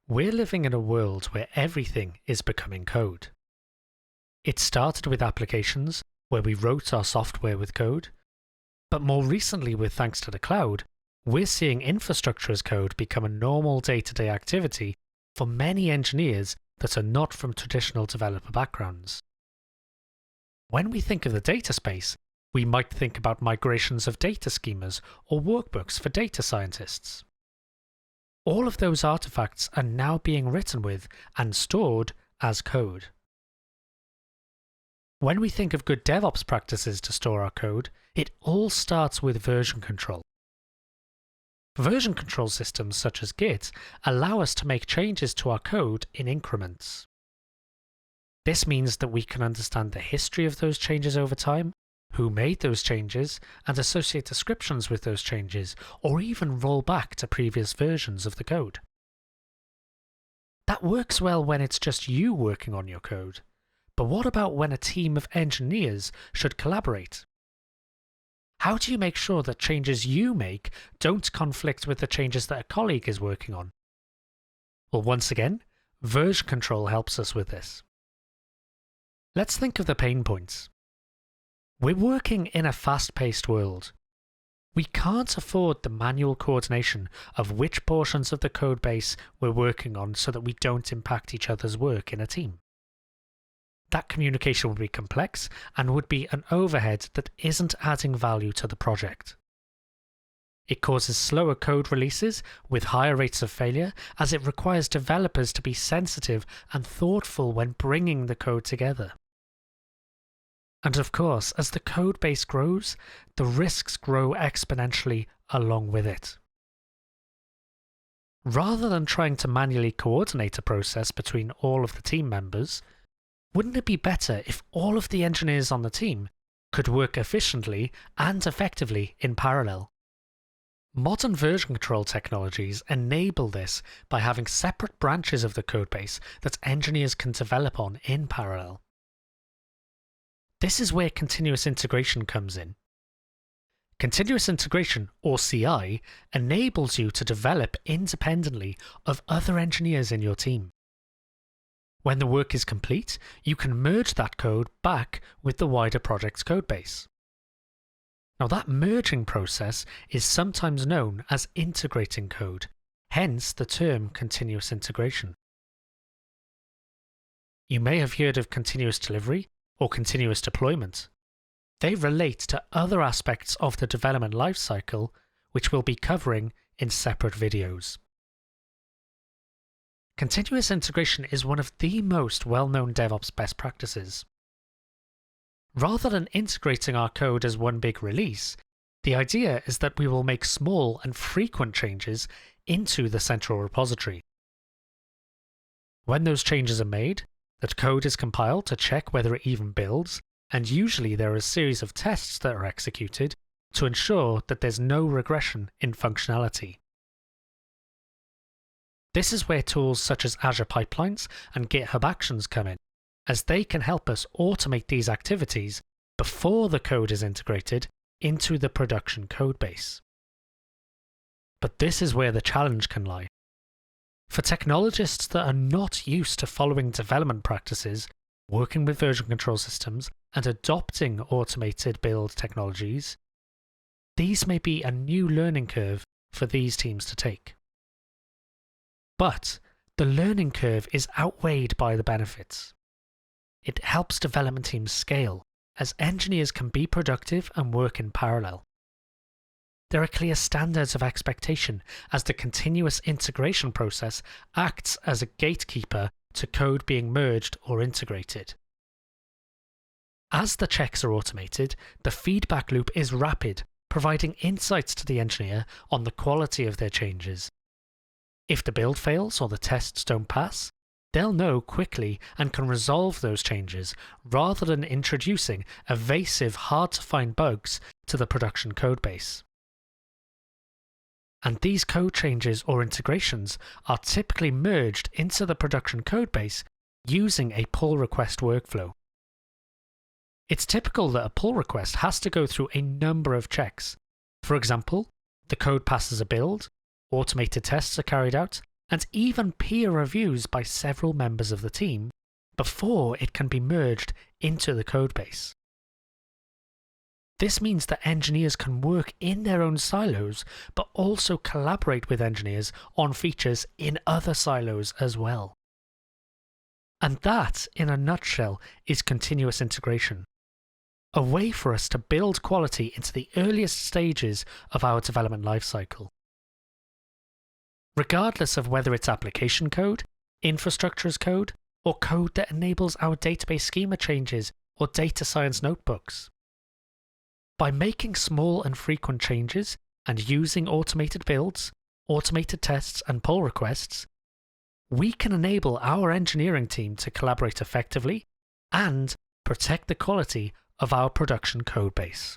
We're living in a world where everything is becoming code. It started with applications, where we wrote our software with code, but more recently, with thanks to the cloud, we're seeing infrastructure as code become a normal day-to-day activity for many engineers that are not from traditional developer backgrounds. When we think of the data space, we might think about migrations of data schemas or workbooks for data scientists. All of those artifacts are now being written with and stored as code. When we think of good DevOps practices to store our code, it all starts with version control. Version control systems such as Git allow us to make changes to our code in increments. This means that we can understand the history of those changes over time, who made those changes, and associate descriptions with those changes, or even roll back to previous versions of the code. That works well when it's just you working on your code, but what about when a team of engineers should collaborate? How do you make sure that changes you make don't conflict with the changes that a colleague is working on? Well, once again, version control helps us with this. Let's think of the pain points. We're working in a fast-paced world. We can't afford the manual coordination of which portions of the code base we're working on so that we don't impact each other's work in a team. That communication would be complex and would be an overhead that isn't adding value to the project. It causes slower code releases with higher rates of failure, as it requires developers to be sensitive and thoughtful when bringing the code together. And of course, as the code base grows, the risks grow exponentially along with it. Rather than trying to manually coordinate a process between all of the team members, wouldn't it be better if all of the engineers on the team could work efficiently and effectively in parallel? Modern version control technologies enable this by having separate branches of the codebase that engineers can develop on in parallel. This is where continuous integration comes in. Continuous integration, or CI, enables you to develop independently of other engineers in your team. When the work is complete, you can merge that code back with the wider project's codebase. Now, that merging process is sometimes known as integrating code, hence the term continuous integration. You may have heard of continuous delivery or continuous deployment. They relate to other aspects of the development lifecycle, which we'll be covering in separate videos. Continuous integration is one of the most well-known DevOps best practices. Rather than integrating our code as one big release, the idea is that we will make small and frequent changes into the central repository. When those changes are made, that code is compiled to check whether it even builds, and usually there are a series of tests that are executed to ensure that there's no regression in functionality. This is where tools such as Azure Pipelines and GitHub Actions come in, as they can help us automate these activities before the code is integrated into the production codebase. But this is where the challenge can lie. For technologists that are not used to following development practices, working with version control systems, and adopting automated build technologies, these may be a new learning curve for these teams to take. But the learning curve is outweighed by the benefits. It helps development teams scale, as engineers can be productive and work in parallel. There are clear standards of expectation, as the continuous integration process acts as a gatekeeper to code being merged or integrated. As the checks are automated, the feedback loop is rapid, providing insights to the engineer on the quality of their changes. If the build fails or the tests don't pass, they'll know quickly and can resolve those changes rather than introducing evasive, hard-to-find bugs to the production codebase. And these code changes or integrations are typically merged into the production codebase using a pull request workflow. It's typical that a pull request has to go through a number of checks, For example, the code passes a build, automated tests are carried out, and even peer reviews by several members of the team before it can be merged into the codebase. This means that engineers can work in their own silos, but also collaborate with engineers on features in other silos as well. And that, in a nutshell, is continuous integration. A way for us to build quality into the earliest stages of our development lifecycle. Regardless of whether it's application code, infrastructure as code, or code that enables our database schema changes or data science notebooks. By making small and frequent changes and using automated builds, automated tests, and pull requests, we can enable our engineering team to collaborate effectively and protect the quality of our production codebase.